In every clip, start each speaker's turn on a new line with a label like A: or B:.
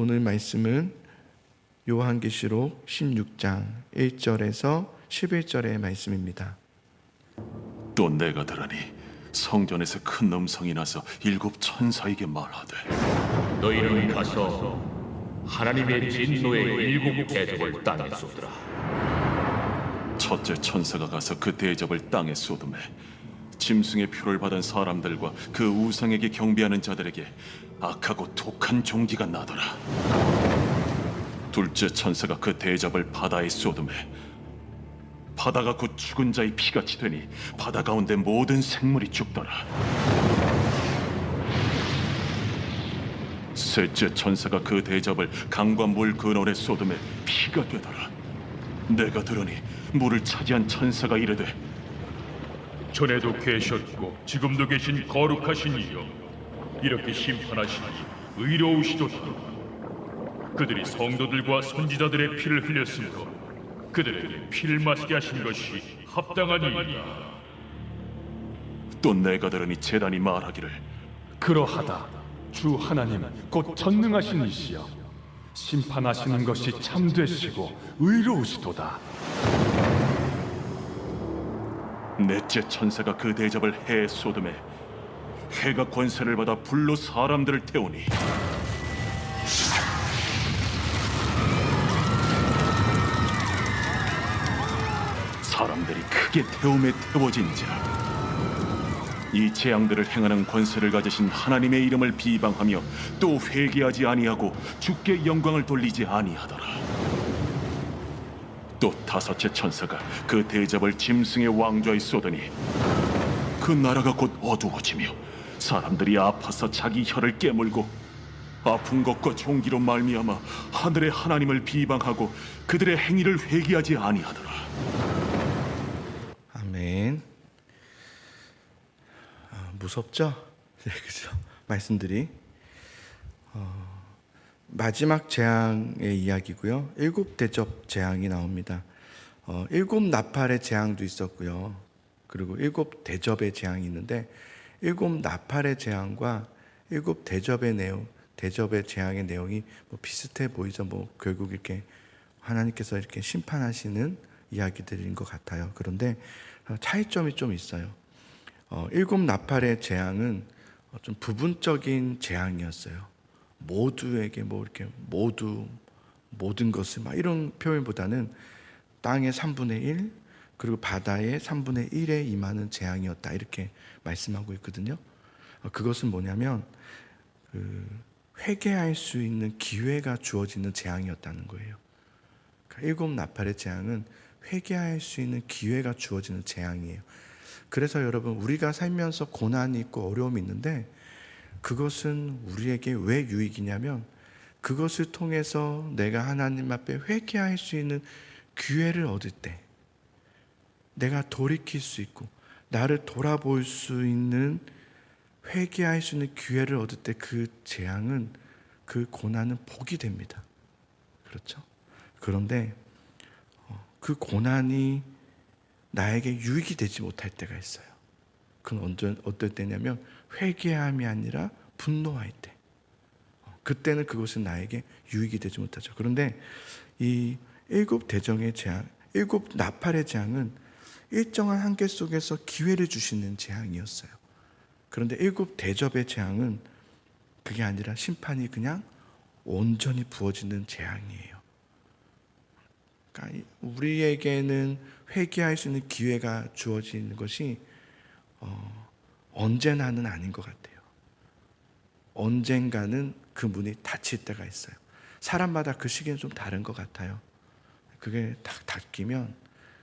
A: 오늘 말씀은 요한계시록 16장 1절에서 11절의 말씀입니다.
B: 또 내가 들으니 성전에서 큰 음성이 나서 일곱 천사에게 말하되
C: 너희는 가서 하나님의 진노의 일곱 대접을 땅에 쏟으라.
B: 첫째 천사가 가서 그 대접을 땅에 쏟음에 짐승의 표를 받은 사람들과 그 우상에게 경배하는 자들에게 악하고 독한 종기가 나더라. 둘째 천사가 그 대접을 바다에 쏟음에 바다가 곧 죽은 자의 피같이 되니 바다 가운데 모든 생물이 죽더라. 셋째 천사가 그 대접을 강과 물 근원에 쏟음에 피가 되더라. 내가 들으니 물을 차지한 천사가 이르되
D: 전에도 계셨고 지금도 계신 거룩하신 이여, 이렇게 심판하시니 의로우시도다. 그들이 성도들과 선지자들의 피를 흘렸으므로 그들에게 피를 마시게 하신 것이 합당하니이다.
B: 또 내가 들으니 제단이 말하기를
E: 그러하다. 주 하나님 곧 전능하신 이시여, 심판하시는 것이 참되시고 의로우시도다.
B: 넷째 천사가 그 대접을 해에 쏟음에 해가 권세를 받아 불로 사람들을 태우니 사람들이 크게 태움에 태워진지라. 이 재앙들을 행하는 권세를 가지신 하나님의 이름을 비방하며 또 회개하지 아니하고 주께 영광을 돌리지 아니하더라. 또 다섯째 천사가 그 대접을 짐승의 왕좌에 쏟으니 그 나라가 곧 어두워지며 사람들이 아파서 자기 혀를 깨물고 아픈 것과 종기로 말미암아 하늘의 하나님을 비방하고 그들의 행위를 회개하지 아니하더라.
A: 아멘. 무섭죠? 네, 그죠? 말씀들이 마지막 재앙의 이야기고요. 일곱 대접 재앙이 나옵니다. 일곱 나팔의 재앙도 있었고요. 그리고 일곱 대접의 재앙이 있는데 일곱 나팔의 재앙과 일곱 대접의 내용, 대접의 재앙의 내용이 뭐 비슷해 보이죠. 뭐 결국 이렇게 하나님께서 이렇게 심판하시는 이야기들인 것 같아요. 그런데 차이점이 좀 있어요. 일곱 나팔의 재앙은 좀 부분적인 재앙이었어요. 모두에게 뭐 이렇게 모든 것을 막 이런 표현보다는 땅의 3분의 1 그리고 바다의 3분의 1에 임하는 재앙이었다 이렇게 말씀하고 있거든요. 그것은 뭐냐면 회개할 수 있는 기회가 주어지는 재앙이었다는 거예요. 그러니까 일곱 나팔의 재앙은 회개할 수 있는 기회가 주어지는 재앙이에요. 그래서 여러분, 우리가 살면서 고난이 있고 어려움이 있는데 그것은 우리에게 왜 유익이냐면 그것을 통해서 내가 하나님 앞에 회개할 수 있는 기회를 얻을 때, 내가 돌이킬 수 있고 나를 돌아볼 수 있는, 회개할 수 있는 기회를 얻을 때 그 재앙은, 그 고난은 복이 됩니다. 그렇죠? 그런데 그 고난이 나에게 유익이 되지 못할 때가 있어요. 그건 어떨 때냐면 회개함이 아니라 분노할 때, 그때는 그것은 나에게 유익이 되지 못하죠. 그런데 이 일곱 대정의 재앙, 일곱 나팔의 재앙은 일정한 한계 속에서 기회를 주시는 재앙이었어요. 그런데 일곱 대접의 재앙은 그게 아니라 심판이 그냥 온전히 부어지는 재앙이에요. 그러니까 우리에게는 회개할 수 있는 기회가 주어지는 것이 언제나는 아닌 것 같아요. 언젠가는 그 문이 닫힐 때가 있어요. 사람마다 그 시기는 좀 다른 것 같아요. 그게 딱 닫히면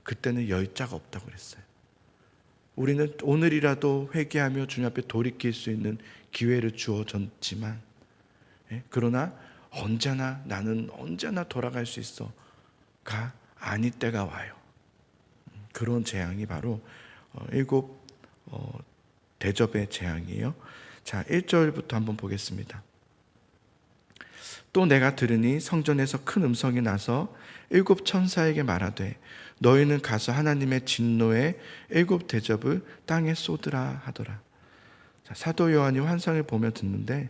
A: 그때는 열자가 없다고 그랬어요. 우리는 오늘이라도 회개하며 주님 앞에 돌이킬 수 있는 기회를 주어졌지만, 그러나 나는 언제나 돌아갈 수 있어가 아닐 때가 와요. 그런 재앙이 바로 일곱 대접의 재앙이에요. 자, 1절부터 한번 보겠습니다. 또 내가 들으니 성전에서 큰 음성이 나서 일곱 천사에게 말하되 너희는 가서 하나님의 진노의 일곱 대접을 땅에 쏟으라 하더라. 자, 사도 요한이 환상을 보며 듣는데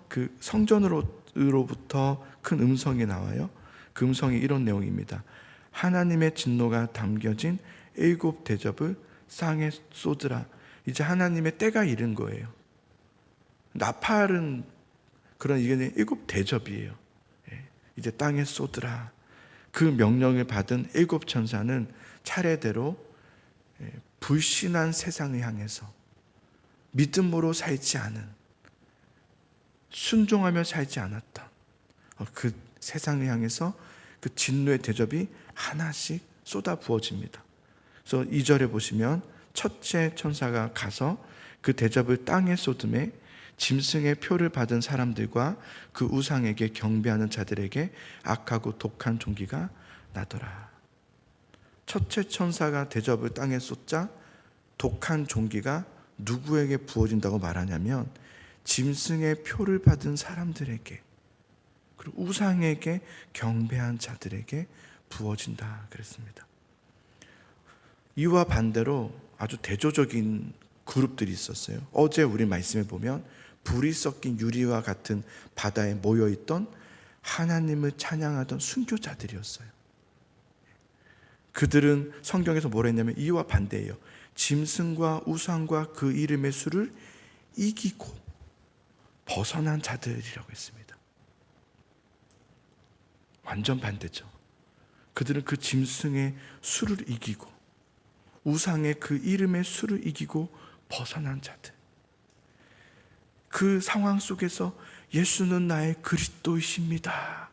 A: 그 성전으로 하늘로부터 큰 음성이 나와요. 그 음성이 이런 내용입니다. 하나님의 진노가 담겨진 7 대접을 땅에 쏟으라. 이제 하나님의 때가 이른 거예요. 나팔은 그런 이게 7 대접이에요. 이제 땅에 쏟으라. 그 명령을 받은 7 천사는 차례대로 불신한 세상을 향해서 믿음으로 살지 않은, 순종하며 살지 않았던 그 세상을 향해서 그 진노의 대접이 하나씩 쏟아 부어집니다. 그래서 2절에 보시면 첫째 천사가 가서 그 대접을 땅에 쏟음에 짐승의 표를 받은 사람들과 그 우상에게 경배하는 자들에게 악하고 독한 종기가 나더라. 첫째 천사가 대접을 땅에 쏟자 독한 종기가 누구에게 부어진다고 말하냐면 짐승의 표를 받은 사람들에게, 그리고 우상에게 경배한 자들에게 부어진다 그랬습니다. 이와 반대로 아주 대조적인 그룹들이 있었어요. 어제 우리 말씀에 보면 불이 섞인 유리와 같은 바다에 모여있던 하나님을 찬양하던 순교자들이었어요. 그들은 성경에서 뭐라 했냐면 이와 반대예요. 짐승과 우상과 그 이름의 수를 이기고 벗어난 자들이라고 했습니다. 완전 반대죠. 그들은 그 짐승의 수를 이기고 우상의 그 이름의 수를 이기고 벗어난 자들. 그 상황 속에서 예수는 나의 그리스도이십니다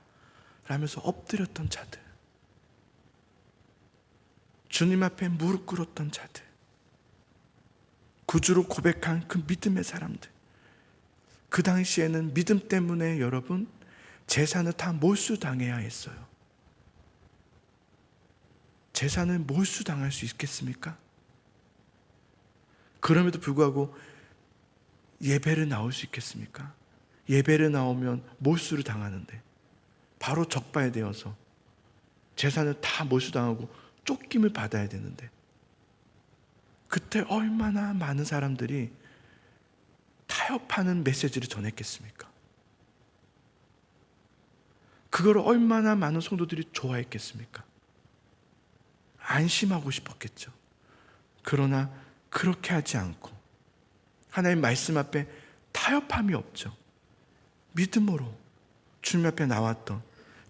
A: 라면서 엎드렸던 자들, 주님 앞에 무릎 꿇었던 자들, 구주로 고백한 그 믿음의 사람들. 그 당시에는 믿음 때문에 여러분 재산을 다 몰수당해야 했어요. 재산을 몰수당할 수 있겠습니까? 그럼에도 불구하고 예배를 나올 수 있겠습니까? 예배를 나오면 몰수를 당하는데 바로 적발되어서 재산을 다 몰수당하고 쫓김을 받아야 되는데 그때 얼마나 많은 사람들이 타협하는 메시지를 전했겠습니까? 그걸 얼마나 많은 성도들이 좋아했겠습니까? 안심하고 싶었겠죠. 그러나 그렇게 하지 않고 하나님 말씀 앞에 타협함이 없죠. 믿음으로 주님 앞에 나왔던,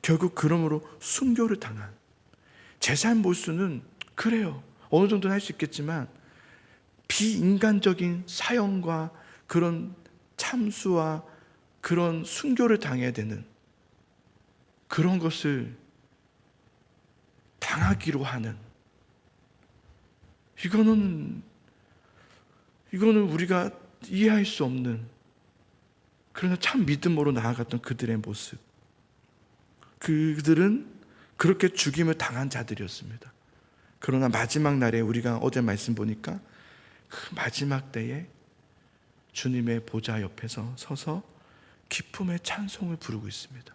A: 결국 그러므로 순교를 당한 재산 몰수는 그래요. 어느 정도는 할 수 있겠지만 비인간적인 사형과 그런 참수와 그런 순교를 당해야 되는 그런 것을 당하기로 하는, 이거는 우리가 이해할 수 없는, 그러나 참 믿음으로 나아갔던 그들의 모습. 그들은 그렇게 죽임을 당한 자들이었습니다. 그러나 마지막 날에 우리가 어제 말씀 보니까 그 마지막 때에 주님의 보좌 옆에서 서서 기쁨의 찬송을 부르고 있습니다.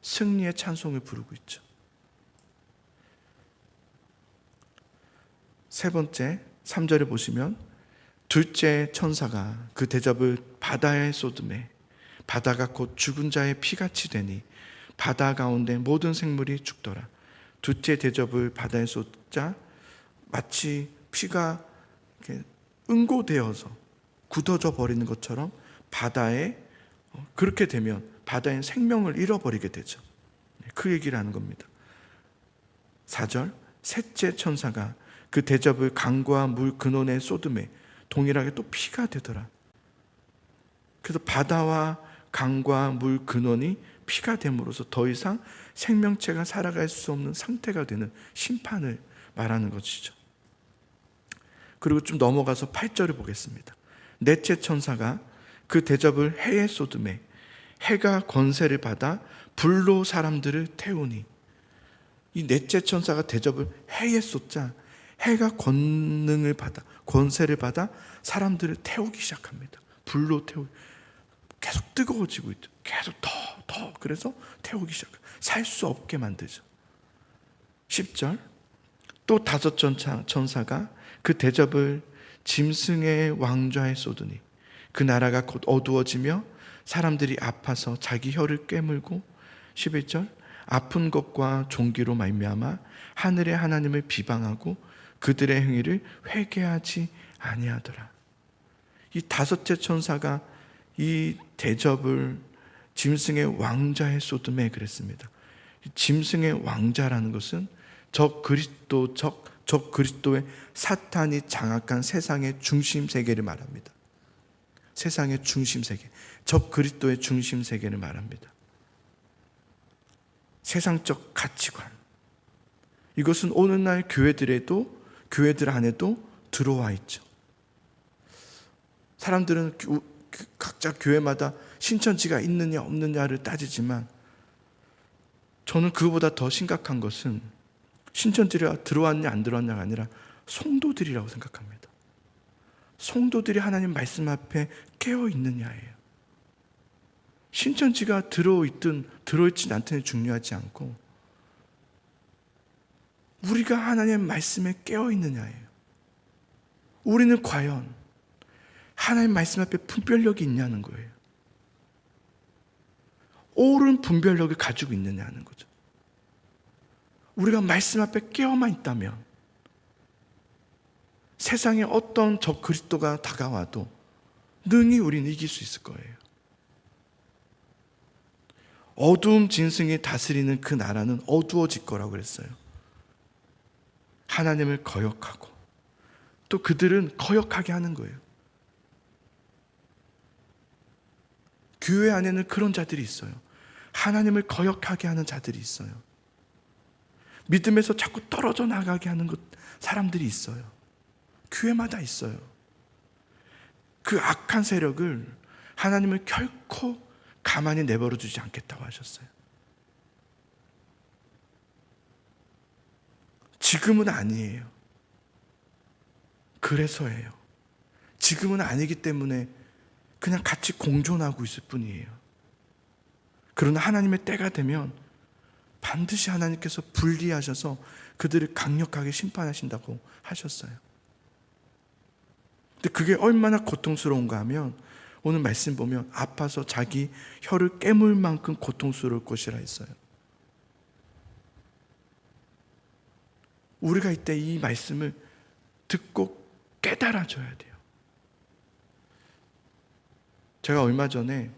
A: 승리의 찬송을 부르고 있죠. 세 번째 3절에 보시면 둘째 천사가 그 대접을 바다에 쏟음에 바다가 곧 죽은 자의 피같이 되니 바다 가운데 모든 생물이 죽더라. 둘째 대접을 바다에 쏟자 마치 피가 이렇게 응고되어서 굳어져 버리는 것처럼 바다에, 그렇게 되면 바다엔 생명을 잃어버리게 되죠. 그 얘기를 하는 겁니다. 4절 셋째 천사가 그 대접을 강과 물 근원에 쏟음에 동일하게 또 피가 되더라. 그래서 바다와 강과 물 근원이 피가 됨으로써 더 이상 생명체가 살아갈 수 없는 상태가 되는 심판을 말하는 것이죠. 그리고 좀 넘어가서 8절을 보겠습니다. 넷째 천사가 그 대접을 해에 쏟음에 해가 권세를 받아 불로 사람들을 태우니, 이 넷째 천사가 대접을 해에 쏟자 해가 권능을 받아, 권세를 받아 사람들을 태우기 시작합니다. 불로 태우기, 계속 뜨거워지고 있죠. 계속 더 그래서 태우기 시작, 살 수 없게 만들죠. 10절 또 다섯 천사가 그 대접을 짐승의 왕좌에 쏟으니 그 나라가 곧 어두워지며 사람들이 아파서 자기 혀를 깨물고 11절 아픈 것과 종기로 말미암아 하늘의 하나님을 비방하고 그들의 행위를 회개하지 아니하더라. 이 다섯째 천사가 이 대접을 짐승의 왕자의 소돔에 그랬습니다. 짐승의 왕자라는 것은 적 그리스도의 사탄이 장악한 세상의 중심 세계를 말합니다. 세상의 중심 세계, 적 그리스도의 중심 세계를 말합니다. 세상적 가치관, 이것은 오늘날 교회들 안에도 들어와 있죠. 사람들은 각자 교회마다 신천지가 있느냐 없느냐를 따지지만 저는 그거보다 더 심각한 것은 신천지가 들어왔냐 안 들어왔냐가 아니라 성도들이라고 생각합니다. 성도들이 하나님 말씀 앞에 깨어 있느냐예요. 신천지가 들어있든 들어있진 않든 중요하지 않고 우리가 하나님의 말씀에 깨어 있느냐예요. 우리는 과연 하나님 말씀 앞에 분별력이 있냐는 거예요. 옳은 분별력을 가지고 있느냐는 거죠. 우리가 말씀 앞에 깨어만 있다면 세상에 어떤 적 그리스도가 다가와도 능히 우리는 이길 수 있을 거예요. 어두움 짐승이 다스리는 그 나라는 어두워질 거라고 그랬어요. 하나님을 거역하고 또 그들은 거역하게 하는 거예요. 교회 안에는 그런 자들이 있어요. 하나님을 거역하게 하는 자들이 있어요. 믿음에서 자꾸 떨어져 나가게 하는 사람들이 있어요. 교회마다 있어요. 그 악한 세력을 하나님은 결코 가만히 내버려 두지 않겠다고 하셨어요. 지금은 아니에요. 그래서예요. 지금은 아니기 때문에 그냥 같이 공존하고 있을 뿐이에요. 그러나 하나님의 때가 되면 반드시 하나님께서 분리하셔서 그들을 강력하게 심판하신다고 하셨어요. 근데 그게 얼마나 고통스러운가 하면 오늘 말씀 보면 아파서 자기 혀를 깨물 만큼 고통스러울 것이라 했어요. 우리가 이때 이 말씀을 듣고 깨달아져야 돼요. 제가 얼마 전에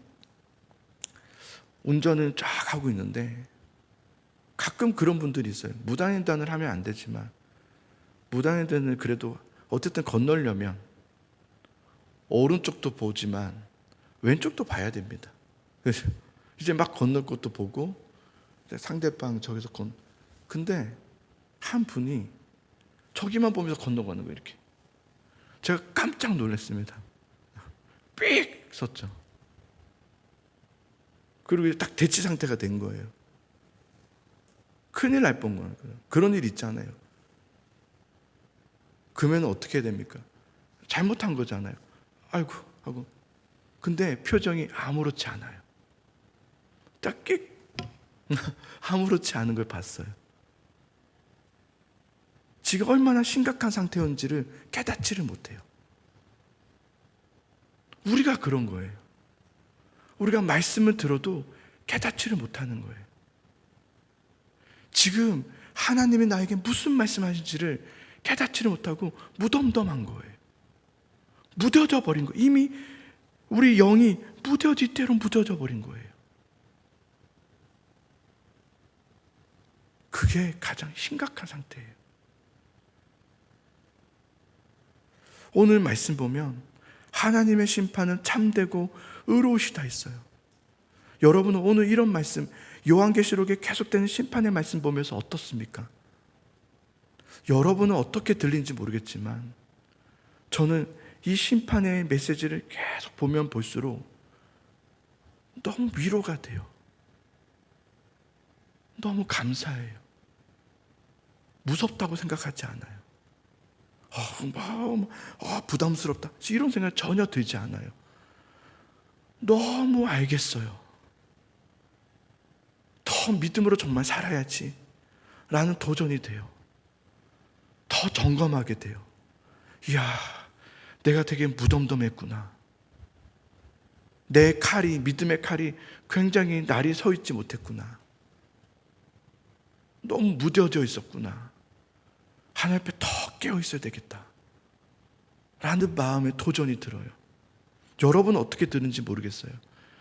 A: 운전을 쫙 하고 있는데 가끔 그런 분들이 있어요. 무단횡단을 하면 안 되지만 무단횡단을 그래도 어쨌든 건너려면 오른쪽도 보지만 왼쪽도 봐야 됩니다. 그래서 이제 막 건널 것도 보고 상대방 저기서 근데 한 분이 저기만 보면서 건너가는 거예요. 이렇게 제가 깜짝 놀랐습니다. 삑 섰죠. 그리고 딱 대치 상태가 된 거예요. 큰일 날 뻔한 거예요. 그런 일 있잖아요. 그러면 어떻게 됩니까? 잘못한 거잖아요. 아이고 하고 근데 표정이 아무렇지 않아요. 딱 끽 아무렇지 않은 걸 봤어요. 지금 얼마나 심각한 상태였는지를 깨닫지를 못해요. 우리가 그런 거예요. 우리가 말씀을 들어도 깨닫지를 못하는 거예요. 지금 하나님이 나에게 무슨 말씀하신지를 깨닫지를 못하고 무덤덤한 거예요. 무뎌져 버린 거예요. 이미 우리 영이 무뎌질 대로 무뎌져 버린 거예요. 그게 가장 심각한 상태예요. 오늘 말씀 보면 하나님의 심판은 참되고 의로우시다 했어요. 여러분은 오늘 이런 말씀, 요한계시록에 계속되는 심판의 말씀 보면서 어떻습니까? 여러분은 어떻게 들리는지 모르겠지만 저는 이 심판의 메시지를 계속 보면 볼수록 너무 위로가 돼요. 너무 감사해요. 무섭다고 생각하지 않아요. 부담스럽다 이런 생각 전혀 들지 않아요. 너무 알겠어요. 더 믿음으로 정말 살아야지 라는 도전이 돼요. 더 점검하게 돼요. 이야, 내가 되게 무덤덤했구나. 내 칼이, 믿음의 칼이 굉장히 날이 서 있지 못했구나. 너무 무뎌져 있었구나. 하나님 앞에 더 깨어 있어야 되겠다 라는 마음에 도전이 들어요. 여러분은 어떻게 들는지 모르겠어요.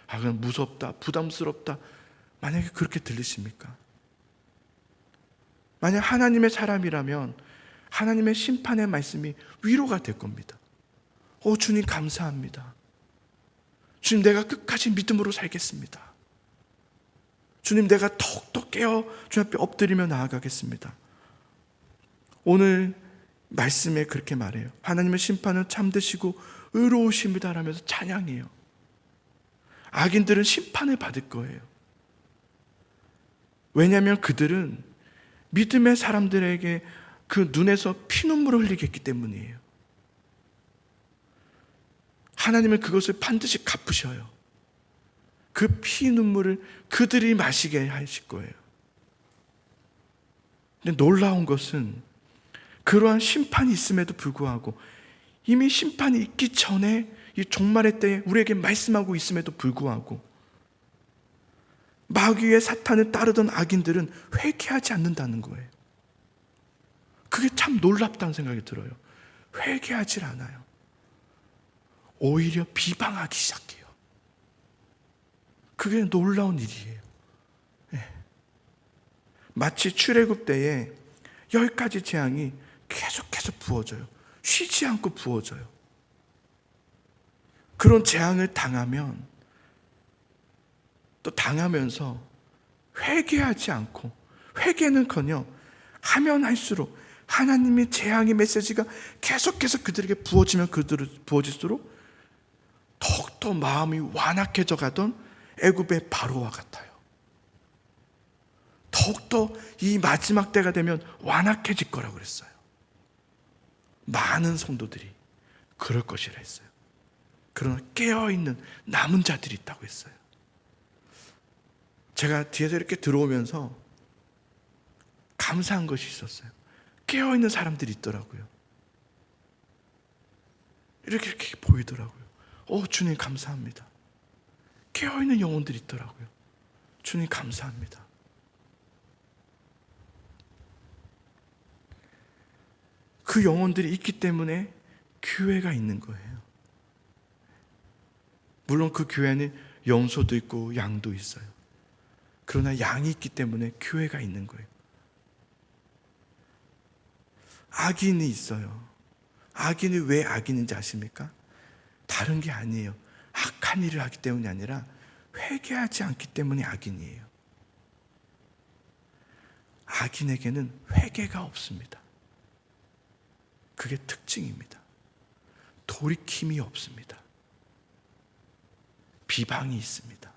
A: 그냥 무섭다, 부담스럽다, 만약에 그렇게 들리십니까? 만약 하나님의 사람이라면 하나님의 심판의 말씀이 위로가 될 겁니다. 주님 감사합니다. 주님, 내가 끝까지 믿음으로 살겠습니다. 주님, 내가 더욱더 깨어 주님 앞에 엎드리며 나아가겠습니다. 오늘 말씀에 그렇게 말해요. 하나님의 심판은 참되시고 의로우십니다 라면서 찬양해요. 악인들은 심판을 받을 거예요. 왜냐하면 그들은 믿음의 사람들에게 그 눈에서 피눈물을 흘리게 했기 때문이에요. 하나님은 그것을 반드시 갚으셔요. 그 피눈물을 그들이 마시게 하실 거예요. 근데 놀라운 것은 그러한 심판이 있음에도 불구하고, 이미 심판이 있기 전에 이 종말의 때에 우리에게 말씀하고 있음에도 불구하고 마귀의 사탄을 따르던 악인들은 회개하지 않는다는 거예요. 그게 참 놀랍다는 생각이 들어요. 회개하지 않아요. 오히려 비방하기 시작해요. 그게 놀라운 일이에요. 마치 출애굽 때에 10가지 재앙이 계속해서 부어져요. 쉬지 않고 부어져요. 그런 재앙을 당하면 또 당하면서 회개하지 않고, 회개는커녕 하면 할수록 하나님의 재앙의 메시지가 계속해서 그들에게 부어질수록 더욱더 마음이 완악해져 가던 애굽의 바로와 같아요. 더욱더 이 마지막 때가 되면 완악해질 거라고 그랬어요. 많은 성도들이 그럴 것이라 했어요. 그러나 깨어있는 남은 자들이 있다고 했어요. 제가 뒤에서 이렇게 들어오면서 감사한 것이 있었어요. 깨어있는 사람들이 있더라고요. 이렇게 보이더라고요. 주님 감사합니다. 깨어있는 영혼들이 있더라고요. 주님 감사합니다. 그 영혼들이 있기 때문에 교회가 있는 거예요. 물론 그 교회는 염소도 있고 양도 있어요. 그러나 양이 있기 때문에 교회가 있는 거예요. 악인이 있어요. 악인이 왜 악인인지 아십니까? 다른 게 아니에요. 악한 일을 하기 때문이 아니라 회개하지 않기 때문에 악인이에요. 악인에게는 회개가 없습니다. 그게 특징입니다. 돌이킴이 없습니다. 비방이 있습니다.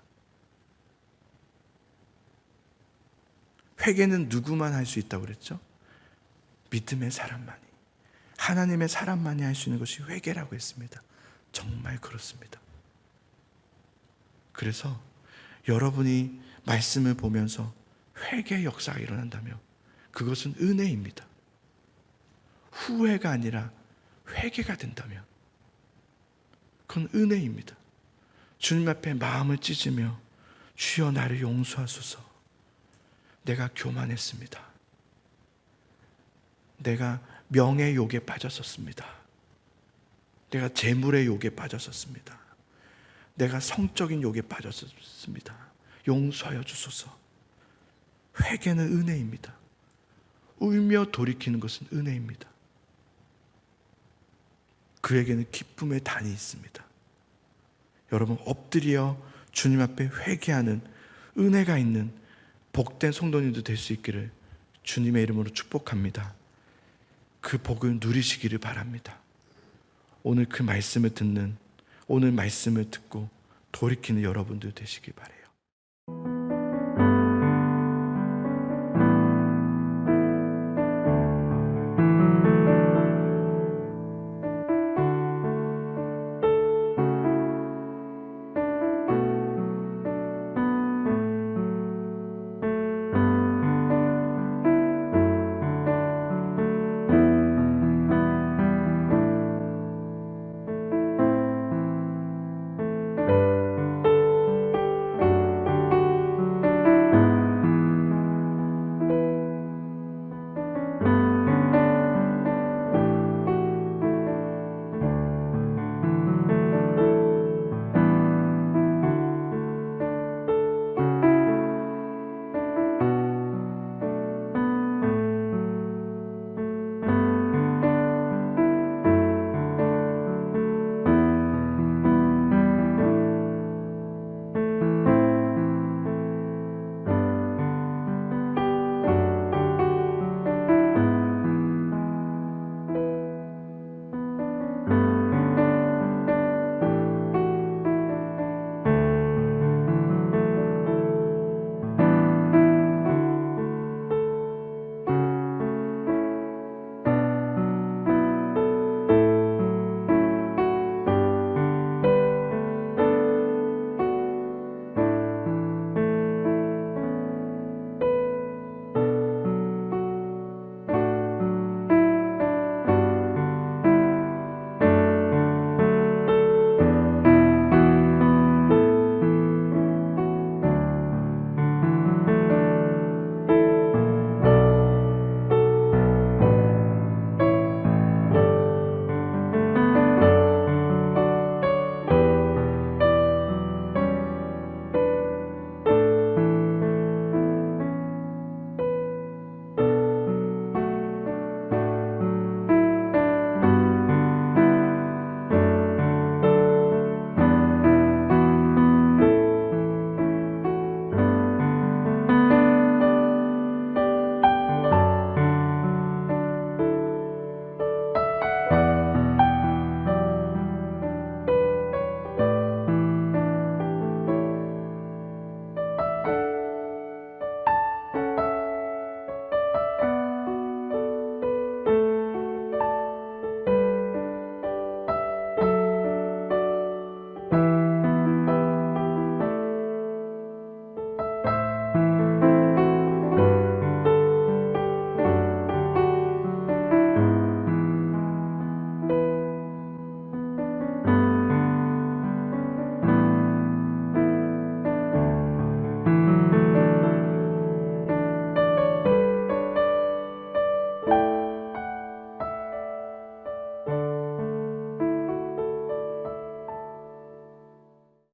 A: 회개는 누구만 할 수 있다고 그랬죠? 믿음의 사람만이, 하나님의 사람만이 할 수 있는 것이 회개라고 했습니다. 정말 그렇습니다. 그래서 여러분이 말씀을 보면서 회개의 역사가 일어난다면 그것은 은혜입니다. 후회가 아니라 회개가 된다면 그건 은혜입니다. 주님 앞에 마음을 찢으며 주여 나를 용서하소서. 내가 교만했습니다. 내가 명의 욕에 빠졌었습니다. 내가 재물의 욕에 빠졌었습니다. 내가 성적인 욕에 빠졌었습니다. 용서하여 주소서. 회개는 은혜입니다. 울며 돌이키는 것은 은혜입니다. 그에게는 기쁨의 단이 있습니다. 여러분, 엎드려 주님 앞에 회개하는 은혜가 있는 복된 성도님도 될 수 있기를 주님의 이름으로 축복합니다. 그 복을 누리시기를 바랍니다. 오늘 그 말씀을 듣는, 오늘 말씀을 듣고 돌이키는 여러분들 되시기 바랍니다.